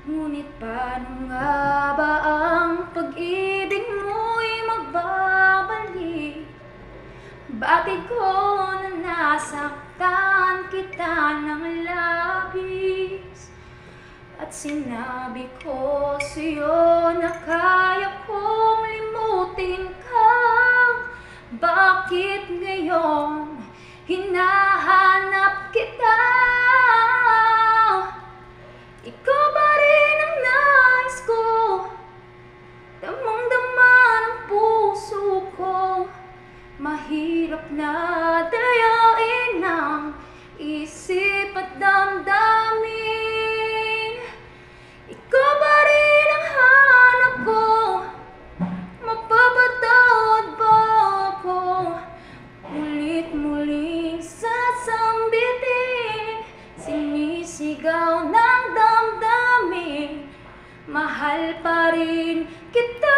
Ngunit paano nga ba ang pag-ibig mo'y magbabalik? Batid ko na nasaktan kita ng labis, at sinabi ko sa'yo na kaya kong limutin ka. Bakit ngayon hinahanap kita? Ikaw ba rin ang nais ko? Damang-dama ng puso ko. Mahirap na dayain ang isip at damdamin. Ikaw ba rin ang hanap ko? Mapapatawad ba ako? Mulit-muling sasambitin, sinisigaw ng damdamin, mahal pa rin kita.